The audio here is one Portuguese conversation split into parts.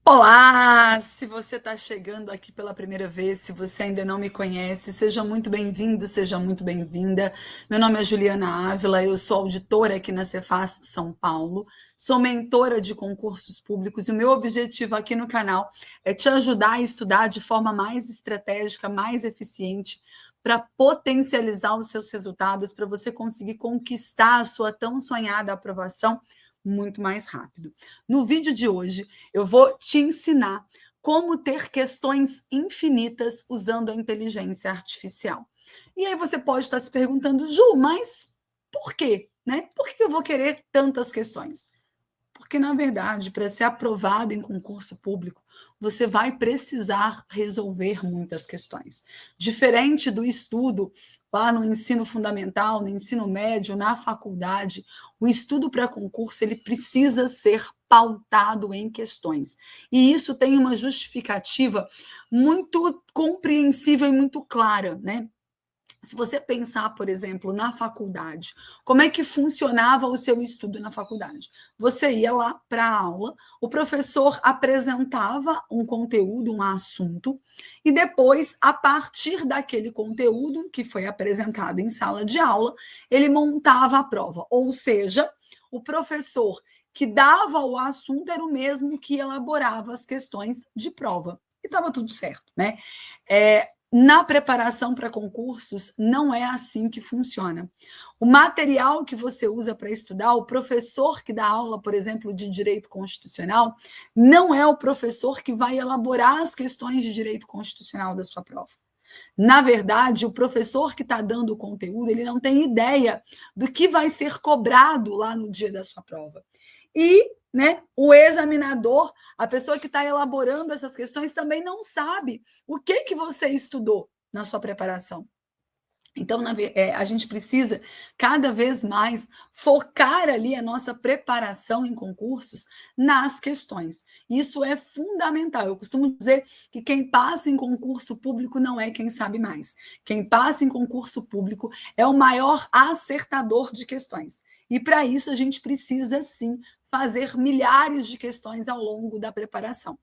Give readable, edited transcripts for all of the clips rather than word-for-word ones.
Olá! Se você está chegando aqui pela primeira vez, se você ainda não me conhece, seja muito bem-vindo, seja muito bem-vinda. Meu nome é Juliana Ávila, eu sou auditora aqui na Cefaz São Paulo, sou mentora de concursos públicos e o meu objetivo aqui no canal é te ajudar a estudar de forma mais estratégica, mais eficiente, para potencializar os seus resultados, para você conseguir conquistar a sua tão sonhada aprovação muito mais rápido. No vídeo de hoje, eu vou te ensinar como ter questões infinitas usando a inteligência artificial. E aí você pode estar se perguntando, Ju, mas por quê? Né? Por que eu vou querer tantas questões? Porque, na verdade, para ser aprovado em concurso público, você vai precisar resolver muitas questões. Diferente do estudo lá no ensino fundamental, no ensino médio, na faculdade, o estudo para concurso ele precisa ser pautado em questões. E isso tem uma justificativa muito compreensível e muito clara, né? Se você pensar, por exemplo, na faculdade, como é que funcionava o seu estudo na faculdade? Você ia lá para a aula, o professor apresentava um conteúdo, um assunto, e depois, a partir daquele conteúdo que foi apresentado em sala de aula, ele montava a prova. Ou seja, o professor que dava o assunto era o mesmo que elaborava as questões de prova. E estava tudo certo, né? Na preparação para concursos, não é assim que funciona. O material que você usa para estudar, o professor que dá aula, por exemplo, de direito constitucional, não é o professor que vai elaborar as questões de direito constitucional da sua prova. Na verdade, o professor que está dando o conteúdo, ele não tem ideia do que vai ser cobrado lá no dia da sua prova. E, né, o examinador, a pessoa que está elaborando essas questões, também não sabe o que você estudou na sua preparação. Então, a gente precisa cada vez mais focar ali a nossa preparação em concursos nas questões. Isso é fundamental. Eu costumo dizer que quem passa em concurso público não é quem sabe mais. Quem passa em concurso público é o maior acertador de questões. E para isso a gente precisa sim fazer milhares de questões ao longo da preparação.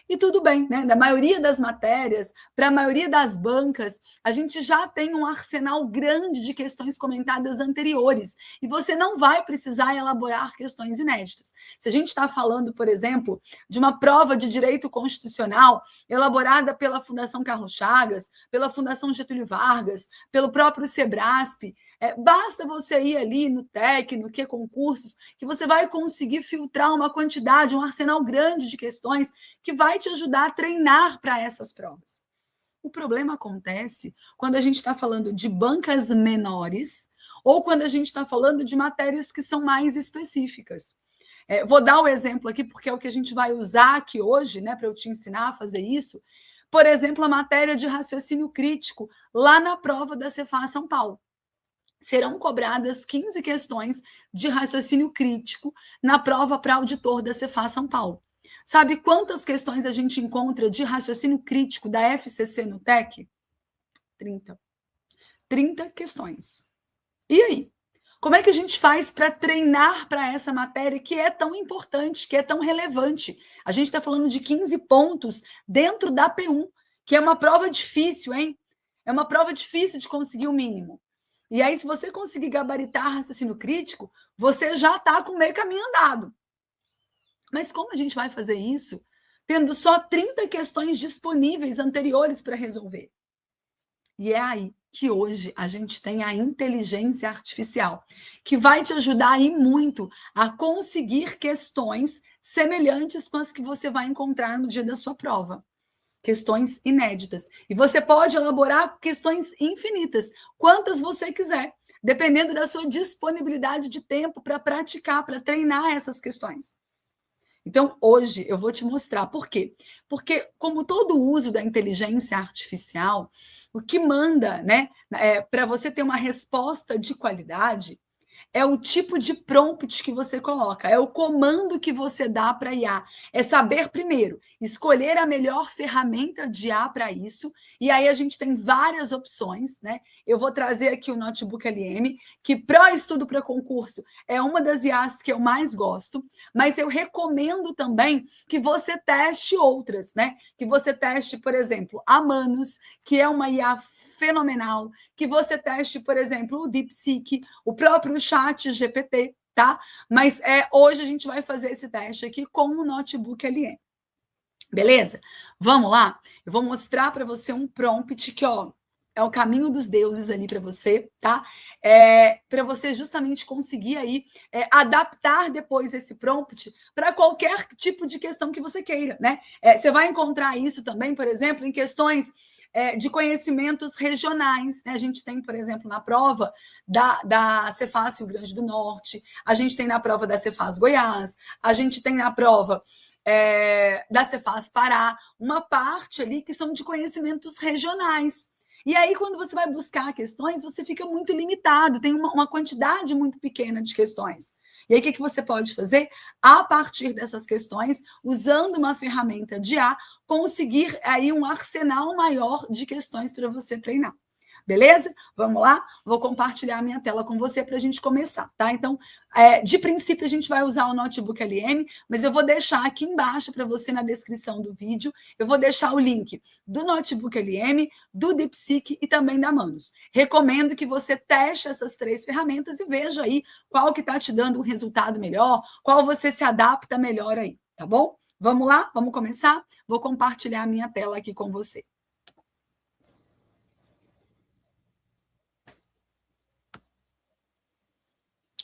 E tudo bem, né? Da maioria das matérias, para a maioria das bancas, a gente já tem um arsenal grande de questões comentadas anteriores, e você não vai precisar elaborar questões inéditas. Se a gente está falando, por exemplo, de uma prova de direito constitucional elaborada pela Fundação Carlos Chagas, pela Fundação Getúlio Vargas, pelo próprio Sebrasp, basta você ir ali no TEC, no que concursos, que você vai conseguir filtrar uma quantidade, um arsenal grande de questões que vai te ajudar a treinar para essas provas. O problema acontece quando a gente está falando de bancas menores ou quando a gente está falando de matérias que são mais específicas. Vou dar o exemplo aqui, porque é o que a gente vai usar aqui hoje, né, para eu te ensinar a fazer isso. Por exemplo, a matéria de raciocínio crítico, lá na prova da Cefaz São Paulo. Serão cobradas 15 questões de raciocínio crítico na prova para auditor da Cefaz São Paulo. Sabe quantas questões a gente encontra de raciocínio crítico da FCC no TEC? 30. 30 questões. E aí? Como é que a gente faz para treinar para essa matéria que é tão importante, que é tão relevante? A gente está falando de 15 pontos dentro da P1, que é uma prova difícil, hein? É uma prova difícil de conseguir o mínimo. E aí, se você conseguir gabaritar raciocínio crítico, você já está com meio caminho andado. Mas como a gente vai fazer isso tendo só 30 questões disponíveis anteriores para resolver? E é aí que hoje a gente tem a inteligência artificial, que vai te ajudar aí muito a conseguir questões semelhantes com as que você vai encontrar no dia da sua prova. Questões inéditas. E você pode elaborar questões infinitas, quantas você quiser, dependendo da sua disponibilidade de tempo para praticar, para treinar essas questões. Então, hoje eu vou te mostrar por quê. Porque, como todo o uso da inteligência artificial, o que manda, né, para você ter uma resposta de qualidade é o tipo de prompt que você coloca, é o comando que você dá para a IA. É saber primeiro, escolher a melhor ferramenta de IA para isso, e aí a gente tem várias opções, né? Eu vou trazer aqui o Notebook LM, que para estudo para concurso é uma das IAs que eu mais gosto, mas eu recomendo também que você teste outras, né? Que você teste, por exemplo, a Manus, que é uma IA fenomenal, que você teste, por exemplo, o DeepSeek, o próprio Chat GPT, tá? Mas hoje a gente vai fazer esse teste aqui com o Notebook LM. Beleza? Vamos lá? Eu vou mostrar para você um prompt que, ó, é o caminho dos deuses ali para você, tá? Para você justamente conseguir aí adaptar depois esse prompt para qualquer tipo de questão que você queira, né? Você vai encontrar isso também, por exemplo, em questões de conhecimentos regionais, né? A gente tem, por exemplo, na prova da Cefas Rio Grande do Norte, a gente tem na prova da Cefas Goiás, a gente tem na prova da Cefas Pará, uma parte ali que são de conhecimentos regionais. E aí, quando você vai buscar questões, você fica muito limitado, tem uma quantidade muito pequena de questões. E aí, o que você pode fazer? A partir dessas questões, usando uma ferramenta de IA, conseguir aí um arsenal maior de questões para você treinar. Beleza? Vamos lá? Vou compartilhar a minha tela com você para a gente começar, tá? Então, de princípio, a gente vai usar o Notebook LM, mas eu vou deixar aqui embaixo para você na descrição do vídeo, eu vou deixar o link do Notebook LM, do DeepSeek e também da Manus. Recomendo que você teste essas 3 ferramentas e veja aí qual que está te dando um resultado melhor, qual você se adapta melhor aí, tá bom? Vamos lá? Vamos começar? Vou compartilhar a minha tela aqui com você.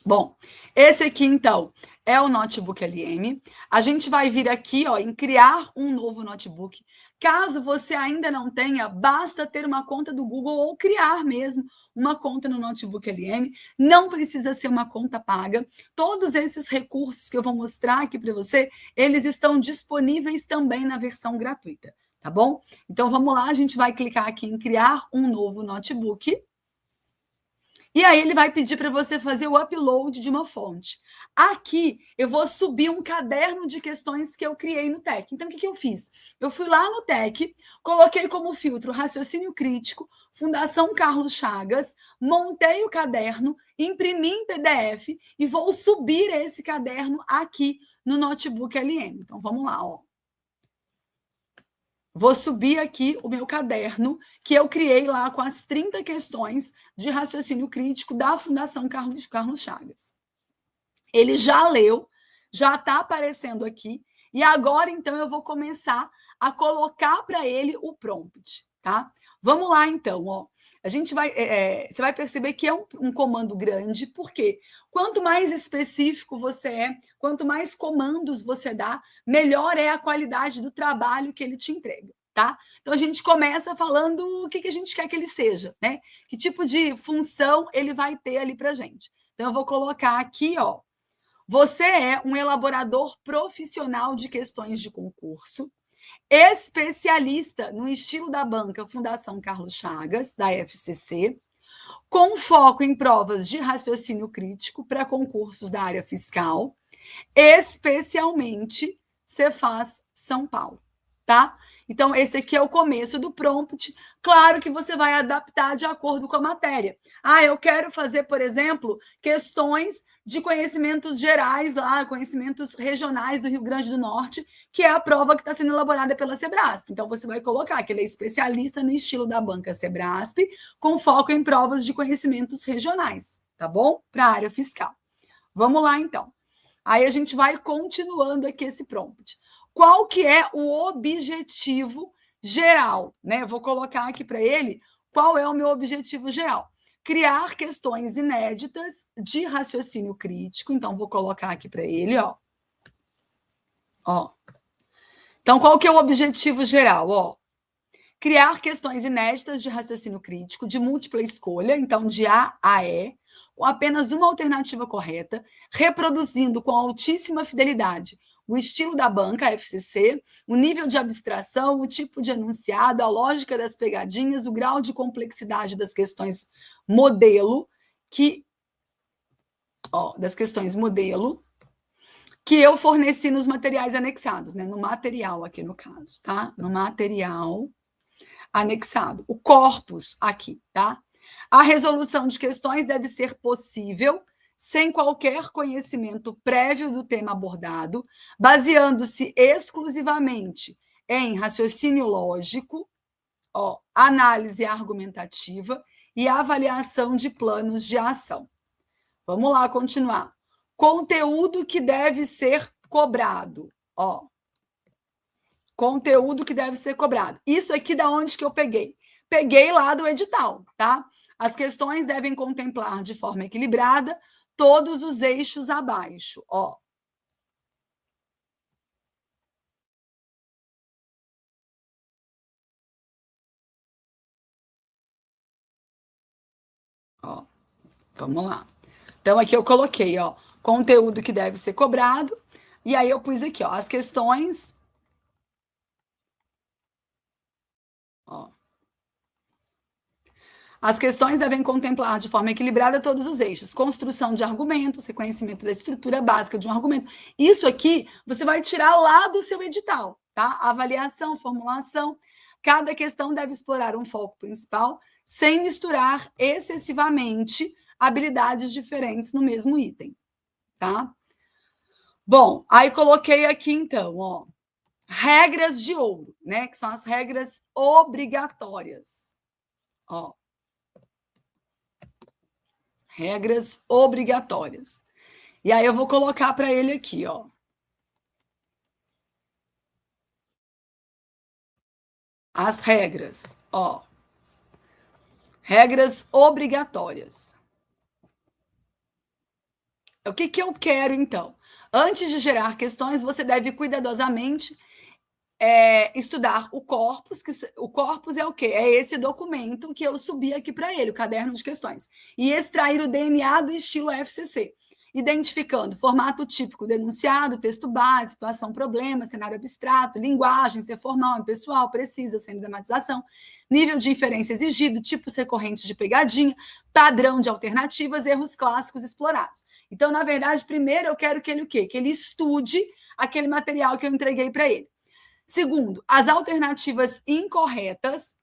Bom, esse aqui, então, é o Notebook LM. A gente vai vir aqui, ó, em criar um novo notebook. Caso você ainda não tenha, basta ter uma conta do Google ou criar mesmo uma conta no Notebook LM. Não precisa ser uma conta paga. Todos esses recursos que eu vou mostrar aqui para você, eles estão disponíveis também na versão gratuita, tá bom? Então, vamos lá, a gente vai clicar aqui em criar um novo notebook. E aí ele vai pedir para você fazer o upload de uma fonte. Aqui eu vou subir um caderno de questões que eu criei no TEC. Então, o que eu fiz? Eu fui lá no TEC, coloquei como filtro raciocínio crítico, Fundação Carlos Chagas, montei o caderno, imprimi em PDF e vou subir esse caderno aqui no Notebook LM. Então, vamos lá, ó. Vou subir aqui o meu caderno, que eu criei lá com as 30 questões de raciocínio crítico da Fundação Carlos Chagas. Ele já leu, já está aparecendo aqui, e agora, então, eu vou começar a colocar para ele o prompt, tá? Vamos lá, então, ó. A gente vai, você vai perceber que é um comando grande, porque quanto mais específico você é, quanto mais comandos você dá, melhor é a qualidade do trabalho que ele te entrega, tá? Então, a gente começa falando o que a gente quer que ele seja, né? Que tipo de função ele vai ter ali para gente. Então, eu vou colocar aqui, ó. Você é um elaborador profissional de questões de concurso, especialista no estilo da banca Fundação Carlos Chagas, da FCC, com foco em provas de raciocínio crítico para concursos da área fiscal, especialmente Cefas São Paulo, tá? Então, esse aqui é o começo do prompt. Claro que você vai adaptar de acordo com a matéria. Eu quero fazer, por exemplo, questões de conhecimentos gerais, lá, conhecimentos regionais do Rio Grande do Norte, que é a prova que está sendo elaborada pela Sebrasp. Então, você vai colocar que ele é especialista no estilo da banca Sebrasp, com foco em provas de conhecimentos regionais, tá bom? Para a área fiscal. Vamos lá, então. Aí a gente vai continuando aqui esse prompt. Qual que é o objetivo geral, né? Eu vou colocar aqui para ele qual é o meu objetivo geral. Criar questões inéditas de raciocínio crítico. Então, vou colocar aqui para ele, ó. Então, qual que é o objetivo geral? Ó, criar questões inéditas de raciocínio crítico, de múltipla escolha, então de A a E, com apenas uma alternativa correta, reproduzindo com altíssima fidelidade o estilo da banca, a FCC, o nível de abstração, o tipo de enunciado, a lógica das pegadinhas, o grau de complexidade das questões modelo, que das questões modelo, que eu forneci nos materiais anexados, né? No material aqui no caso, tá? No material anexado. O corpus aqui, tá? A resolução de questões deve ser possível sem qualquer conhecimento prévio do tema abordado, baseando-se exclusivamente em raciocínio lógico, análise argumentativa e avaliação de planos de ação. Vamos lá continuar. Conteúdo que deve ser cobrado. Conteúdo que deve ser cobrado. Isso aqui da onde que eu peguei? Peguei lá do edital, tá? As questões devem contemplar de forma equilibrada todos os eixos abaixo, Vamos lá. Então, aqui eu coloquei, conteúdo que deve ser cobrado, e aí eu pus aqui, as questões. As questões devem contemplar de forma equilibrada todos os eixos: construção de argumentos, reconhecimento da estrutura básica de um argumento. Isso aqui você vai tirar lá do seu edital, tá? Avaliação, formulação. Cada questão deve explorar um foco principal, sem misturar excessivamente habilidades diferentes no mesmo item, tá? Bom, aí coloquei aqui então, regras de ouro, né? Que são as regras obrigatórias. Regras obrigatórias. E aí eu vou colocar para ele aqui, as regras, regras obrigatórias. O que eu quero, então? Antes de gerar questões, você deve cuidadosamente estudar o corpus, que o corpus é o quê? É esse documento que eu subi aqui para ele, o caderno de questões. E extrair o DNA do estilo FCC, identificando formato típico do enunciado, texto base, situação, problema, cenário abstrato, linguagem, ser formal, impessoal, precisa, sem dramatização, nível de inferência exigido, tipos recorrentes de pegadinha, padrão de alternativas, erros clássicos explorados. Então, na verdade, primeiro eu quero que ele o quê? Que ele estude aquele material que eu entreguei para ele. Segundo, as alternativas incorretas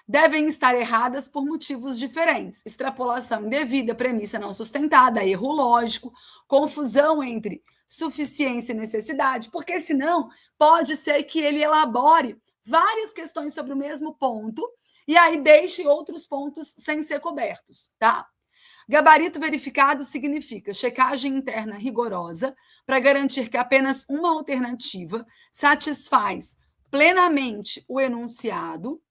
devem estar erradas por motivos diferentes: extrapolação indevida, premissa não sustentada, erro lógico, confusão entre suficiência e necessidade, porque senão pode ser que ele elabore várias questões sobre o mesmo ponto e aí deixe outros pontos sem ser cobertos, tá? Gabarito verificado significa checagem interna rigorosa para garantir que apenas uma alternativa satisfaz plenamente o enunciado,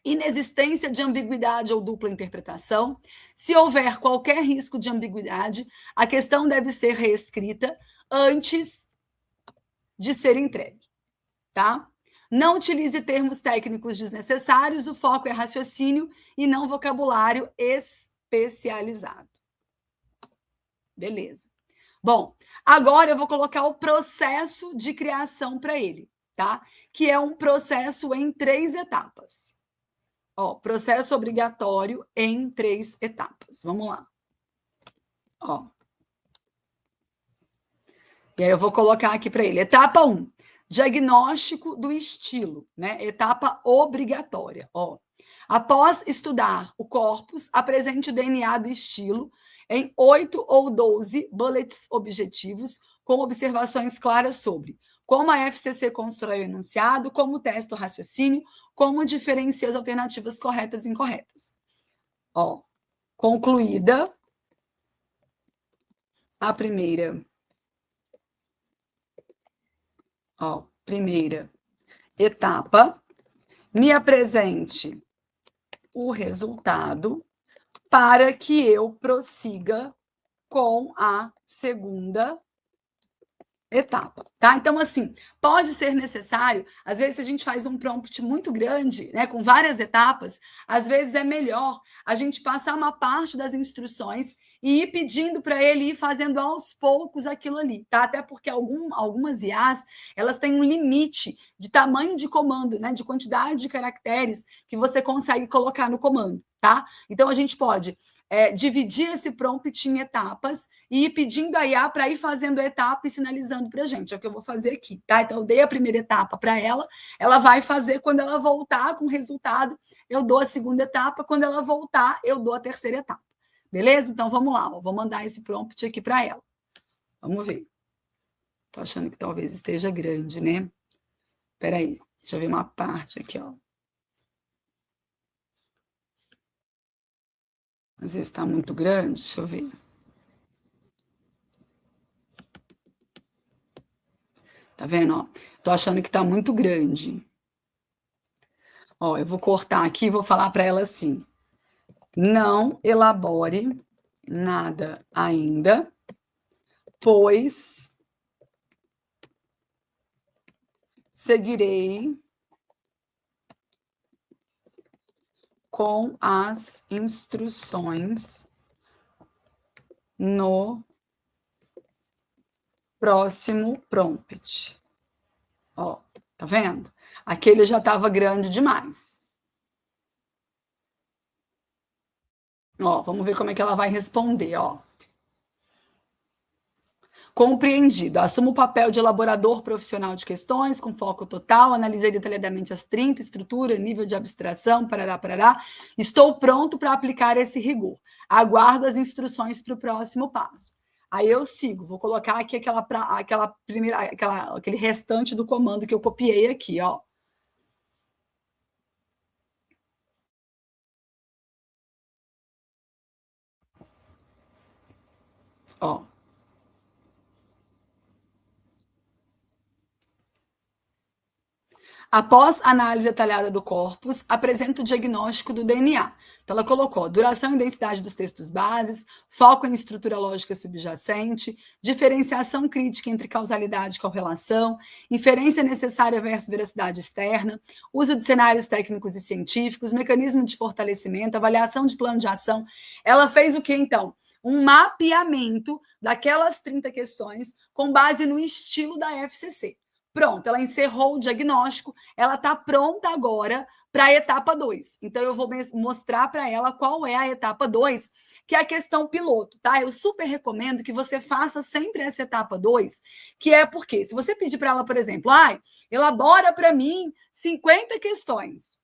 inexistência de ambiguidade ou dupla interpretação. Se houver qualquer risco de ambiguidade, a questão deve ser reescrita antes de ser entregue, tá? Não utilize termos técnicos desnecessários, o foco é raciocínio e não vocabulário especializado. Beleza. Bom, agora eu vou colocar o processo de criação para ele, tá? Que é um processo em 3 etapas. Processo obrigatório em 3 etapas. Vamos lá. E aí eu vou colocar aqui para ele. Etapa 1, diagnóstico do estilo, né? Etapa obrigatória, Após estudar o corpus, apresente o DNA do estilo em 8 ou 12 bullets objetivos, com observações claras sobre como a FCC constrói o enunciado, como testa o raciocínio, como diferencia as alternativas corretas e incorretas. Concluída a primeira etapa, me apresente o resultado para que eu prossiga com a segunda etapa, tá? Então, assim, pode ser necessário, às vezes a gente faz um prompt muito grande, né, com várias etapas, às vezes é melhor a gente passar uma parte das instruções e ir pedindo para ele ir fazendo aos poucos aquilo ali, tá? Até porque algumas IAs, elas têm um limite de tamanho de comando, né, de quantidade de caracteres que você consegue colocar no comando, tá? Então, a gente pode dividir esse prompt em etapas e ir pedindo a IA para ir fazendo a etapa e sinalizando para a gente. É o que eu vou fazer aqui, tá? Então, eu dei a primeira etapa para ela, ela vai fazer, quando ela voltar com o resultado, eu dou a segunda etapa, quando ela voltar, eu dou a terceira etapa. Beleza? Então, vamos lá, ó, vou mandar esse prompt aqui para ela. Vamos ver. Tô achando que talvez esteja grande, né? Espera aí, deixa eu ver uma parte aqui, ó. Às vezes está muito grande, deixa eu ver. Tá vendo, ó? Tô achando que tá muito grande. Ó, eu vou cortar aqui e vou falar para ela assim: não elabore nada ainda, pois seguirei com as instruções no próximo prompt. Ó, tá vendo? Aquele já estava grande demais. Ó, vamos ver como é que ela vai responder, ó. Compreendido. Assumo o papel de elaborador profissional de questões, com foco total, analisei detalhadamente as 30, estrutura, nível de abstração, parará, parará. Estou pronto para aplicar esse rigor. Aguardo as instruções para o próximo passo. Aí eu sigo, vou colocar aqui aquele restante do comando que eu copiei aqui, ó. Ó. Após análise detalhada do corpus, apresenta o diagnóstico do DNA. Então, ela colocou duração e densidade dos textos bases, foco em estrutura lógica subjacente, diferenciação crítica entre causalidade e correlação, inferência necessária versus veracidade externa, uso de cenários técnicos e científicos, mecanismo de fortalecimento, avaliação de plano de ação. Ela fez o que, então? Um mapeamento daquelas 30 questões com base no estilo da FCC. Pronto, ela encerrou o diagnóstico, ela está pronta agora para a etapa 2. Então, eu vou mostrar para ela qual é a etapa 2, que é a questão piloto, tá? Eu super recomendo que você faça sempre essa etapa 2, que é porque, se você pedir para ela, por exemplo, elabora para mim 50 questões.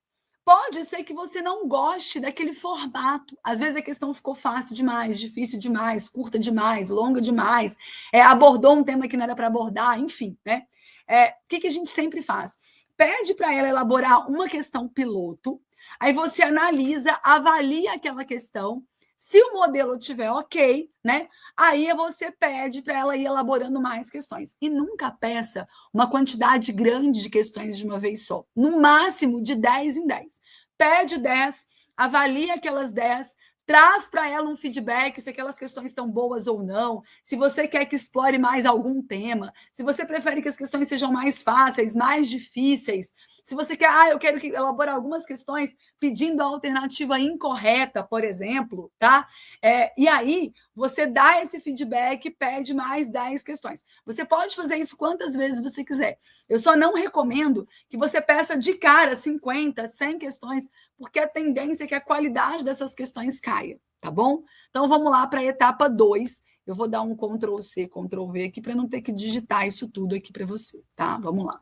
Pode ser que você não goste daquele formato. Às vezes a questão ficou fácil demais, difícil demais, curta demais, longa demais, abordou um tema que não era para abordar, enfim, né? O que a gente sempre faz? Pede para ela elaborar uma questão piloto, aí você analisa, avalia aquela questão. Se o modelo estiver ok, né? Aí você pede para ela ir elaborando mais questões. E nunca peça uma quantidade grande de questões de uma vez só. No máximo de 10 em 10. Pede 10, avalia aquelas 10, traz para ela um feedback se aquelas questões estão boas ou não, se você quer que explore mais algum tema, se você prefere que as questões sejam mais fáceis, mais difíceis, se você quer, eu quero elaborar algumas questões pedindo a alternativa incorreta, por exemplo, tá? E aí, você dá esse feedback e pede mais 10 questões. Você pode fazer isso quantas vezes você quiser. Eu só não recomendo que você peça de cara 50, 100 questões, porque a tendência é que a qualidade dessas questões caia, tá bom? Então, vamos lá para a etapa 2. Eu vou dar um Ctrl+C, Ctrl+V aqui para não ter que digitar isso tudo aqui para você, tá? Vamos lá.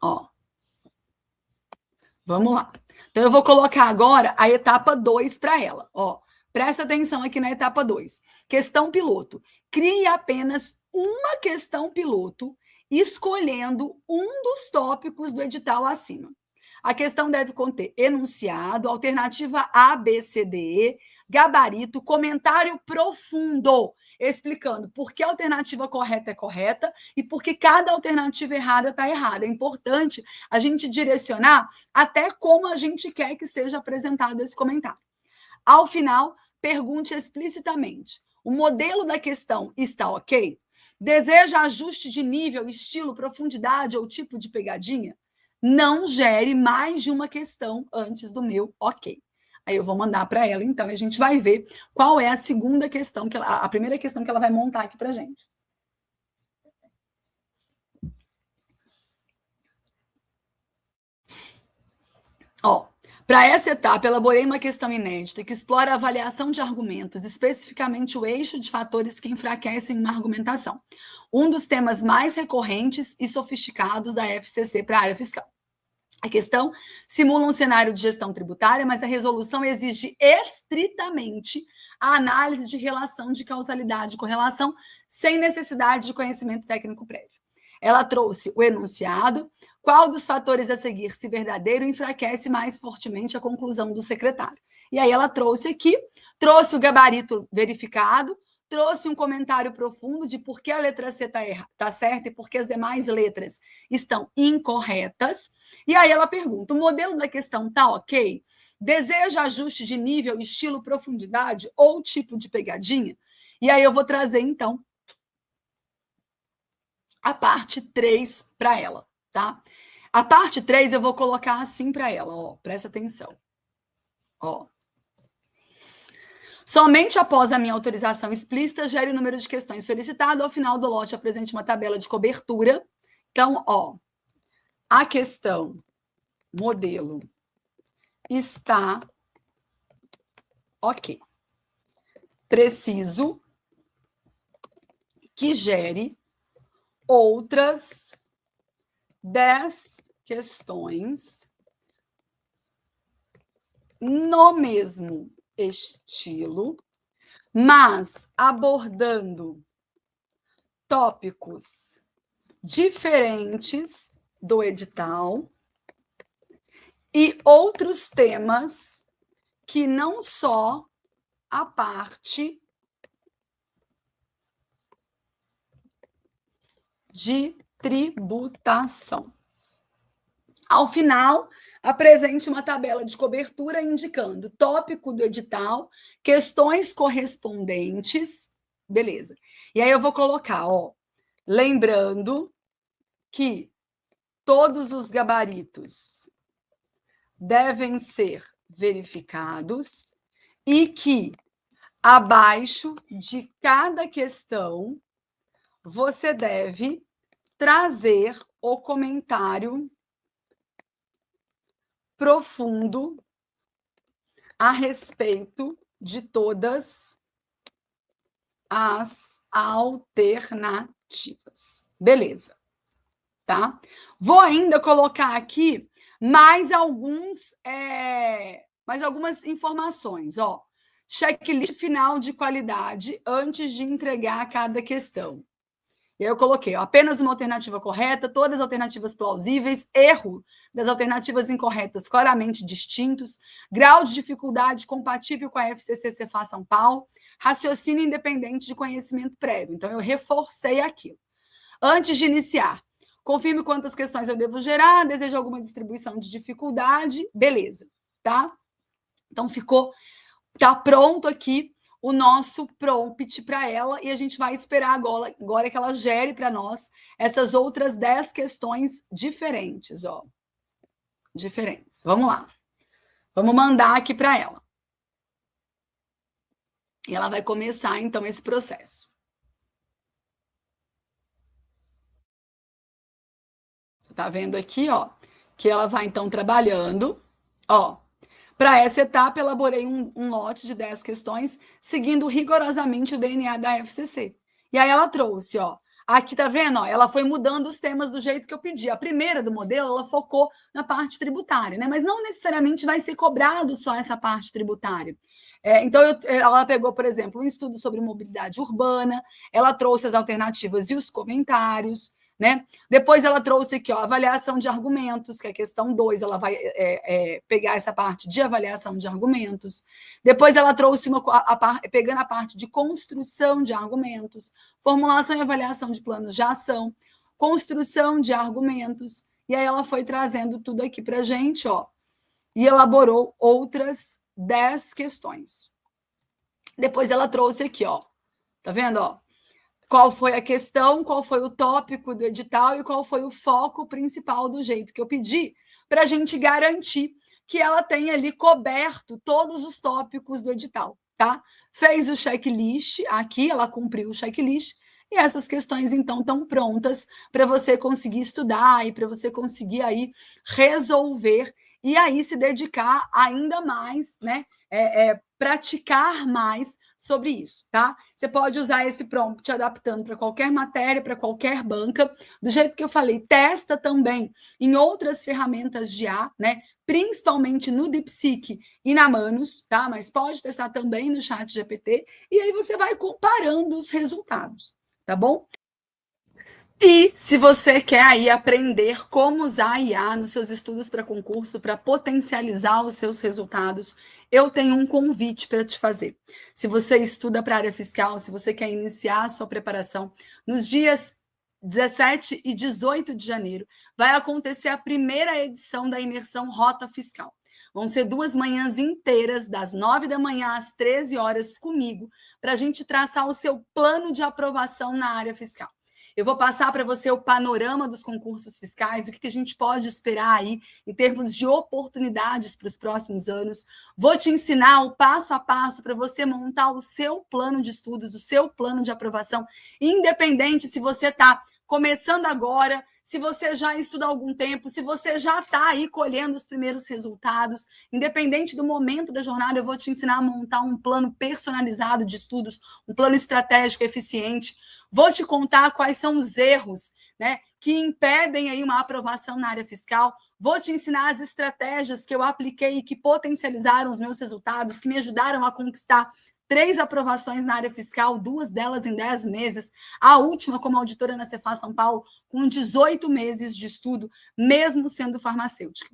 Ó. Vamos lá. Então, eu vou colocar agora a etapa 2 para ela. Ó, presta atenção aqui na etapa 2. Questão piloto. Crie apenas uma questão piloto, escolhendo um dos tópicos do edital acima. A questão deve conter enunciado, alternativa A, B, C, D, E, gabarito, comentário profundo, explicando por que a alternativa correta é correta e por que cada alternativa errada está errada. É importante a gente direcionar até como a gente quer que seja apresentado esse comentário. Ao final, pergunte explicitamente: o modelo da questão está ok? Deseja ajuste de nível, estilo, profundidade ou tipo de pegadinha? Não gere mais de uma questão antes do meu ok. Aí eu vou mandar para ela, então, e a gente vai ver qual é a segunda questão, a primeira questão que ela vai montar aqui para a gente. Ó, Para essa etapa, elaborei uma questão inédita que explora a avaliação de argumentos, especificamente o eixo de fatores que enfraquecem uma argumentação, um dos temas mais recorrentes e sofisticados da FCC para a área fiscal. A questão simula um cenário de gestão tributária, mas a resolução exige estritamente a análise de relação de causalidade e correlação, sem necessidade de conhecimento técnico prévio. Ela trouxe o enunciado, qual dos fatores a seguir, se verdadeiro, enfraquece mais fortemente a conclusão do secretário. E aí ela trouxe aqui, trouxe o gabarito verificado, trouxe um comentário profundo de por que a letra C está certa e por que as demais letras estão incorretas. E aí ela pergunta, o modelo da questão está ok? Deseja ajuste de nível, estilo, profundidade ou tipo de pegadinha? E aí eu vou trazer, então, a parte 3 para ela, tá? A parte 3 eu vou colocar assim para ela, ó, presta atenção. Ó. Somente após a minha autorização explícita, gere o número de questões solicitado. Ao final do lote, apresente uma tabela de cobertura. Então, ó, a questão modelo está ok. Preciso que gere outras 10 questões no mesmo estilo, mas abordando tópicos diferentes do edital e outros temas que não só a parte de tributação. Ao final, apresente uma tabela de cobertura indicando tópico do edital, questões correspondentes, beleza. E aí eu vou colocar, ó, lembrando que todos os gabaritos devem ser verificados e que abaixo de cada questão você deve trazer o comentário profundo a respeito de todas as alternativas. Beleza, tá? Vou ainda colocar aqui mais algumas informações, ó. Checklist final de qualidade antes de entregar cada questão. E aí eu coloquei, ó, apenas uma alternativa correta, todas as alternativas plausíveis, erro das alternativas incorretas claramente distintos, grau de dificuldade compatível com a FCC Cefaz São Paulo, raciocínio independente de conhecimento prévio. Então, eu reforcei aquilo. Antes de iniciar, confirme quantas questões eu devo gerar, desejo alguma distribuição de dificuldade, beleza, tá? Então, tá pronto aqui o nosso prompt para ela e a gente vai esperar agora que ela gere para nós essas outras 10 questões diferentes, ó. Diferentes. Vamos lá. Vamos mandar aqui para ela. E ela vai começar, então, esse processo. Você tá vendo aqui, ó, que ela vai, então, trabalhando, ó. Para essa etapa, elaborei um lote de 10 questões, seguindo rigorosamente o DNA da FCC. E aí ela trouxe, ó, aqui tá vendo? Ó, ela foi mudando os temas do jeito que eu pedi. A primeira do modelo, ela focou na parte tributária, né? Mas não necessariamente vai ser cobrado só essa parte tributária. Então, ela pegou, por exemplo, um estudo sobre mobilidade urbana, ela trouxe as alternativas e os comentários, né? Depois ela trouxe aqui, ó, avaliação de argumentos, que é a questão 2, ela vai pegar essa parte de avaliação de argumentos. Depois ela trouxe pegando a parte de construção de argumentos, formulação e avaliação de planos de ação, construção de argumentos, e aí ela foi trazendo tudo aqui para a gente, ó, e elaborou outras 10 questões. Depois ela trouxe aqui, ó, tá vendo, ó? Qual foi a questão, qual foi o tópico do edital e qual foi o foco principal do jeito que eu pedi, para a gente garantir que ela tenha ali coberto todos os tópicos do edital, tá? Fez o checklist aqui, ela cumpriu o checklist, e essas questões, então, estão prontas para você conseguir estudar e para você conseguir aí resolver e aí se dedicar ainda mais, né? Praticar mais sobre isso, tá? Você pode usar esse prompt adaptando para qualquer matéria, para qualquer banca, do jeito que eu falei, testa também em outras ferramentas de IA, né? Principalmente no DeepSeek e na Manus, tá? Mas pode testar também no ChatGPT, e aí você vai comparando os resultados, tá bom? E se você quer aí aprender como usar a IA nos seus estudos para concurso, para potencializar os seus resultados, eu tenho um convite para te fazer. Se você estuda para a área fiscal, se você quer iniciar a sua preparação, nos dias 17 e 18 de janeiro, vai acontecer a primeira edição da imersão Rota Fiscal. Vão ser 2 manhãs inteiras, das 9 da manhã às 13 horas, comigo, para a gente traçar o seu plano de aprovação na área fiscal. Eu vou passar para você o panorama dos concursos fiscais, o que a gente pode esperar aí em termos de oportunidades para os próximos anos. Vou te ensinar o passo a passo para você montar o seu plano de estudos, o seu plano de aprovação, independente se você está começando agora, se você já estuda há algum tempo, se você já está aí colhendo os primeiros resultados, independente do momento da jornada, eu vou te ensinar a montar um plano personalizado de estudos, um plano estratégico eficiente. Vou te contar quais são os erros, né, que impedem aí uma aprovação na área fiscal. Vou te ensinar as estratégias que eu apliquei e que potencializaram os meus resultados, que me ajudaram a conquistar 3 aprovações na área fiscal, 2 delas em 10 meses. A última como auditora na Cefaz São Paulo, com 18 meses de estudo, mesmo sendo farmacêutica.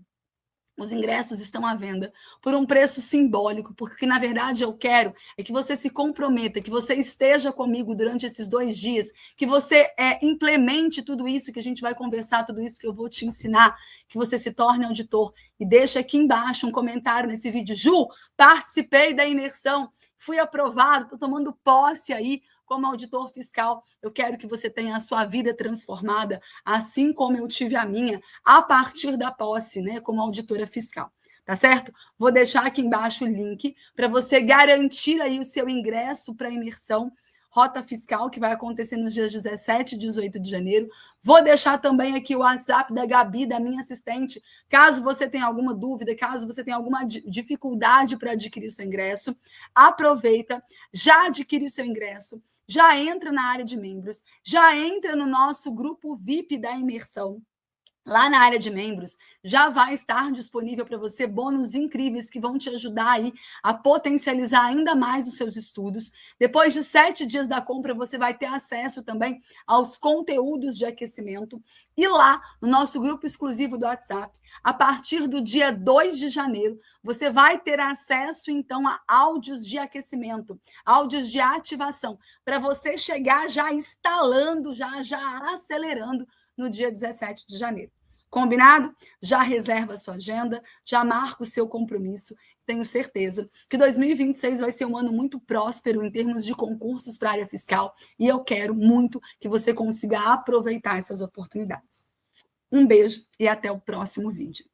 Os ingressos estão à venda por um preço simbólico, porque, na verdade, eu quero é que você se comprometa, que você esteja comigo durante esses 2 dias, que você implemente tudo isso que a gente vai conversar, tudo isso que eu vou te ensinar, que você se torne auditor. E deixa aqui embaixo um comentário nesse vídeo. Ju, participei da imersão, fui aprovado, estou tomando posse aí como auditor fiscal. Eu quero que você tenha a sua vida transformada, assim como eu tive a minha, a partir da posse, né, como auditora fiscal. Tá certo? Vou deixar aqui embaixo o link para você garantir aí o seu ingresso para a imersão Rota Fiscal, que vai acontecer nos dias 17 e 18 de janeiro. Vou deixar também aqui o WhatsApp da Gabi, da minha assistente, caso você tenha alguma dúvida, caso você tenha alguma dificuldade para adquirir o seu ingresso. Aproveita, já adquire o seu ingresso, já entra na área de membros, já entra no nosso grupo VIP da imersão. Lá na área de membros, já vai estar disponível para você bônus incríveis que vão te ajudar aí a potencializar ainda mais os seus estudos. Depois de 7 dias da compra, você vai ter acesso também aos conteúdos de aquecimento. E lá, no nosso grupo exclusivo do WhatsApp, a partir do dia 2 de janeiro, você vai ter acesso, então, a áudios de aquecimento, áudios de ativação, para você chegar já instalando, já acelerando no dia 17 de janeiro. Combinado? Já reserva a sua agenda, já marca o seu compromisso. Tenho certeza que 2026 vai ser um ano muito próspero em termos de concursos para a área fiscal e eu quero muito que você consiga aproveitar essas oportunidades. Um beijo e até o próximo vídeo.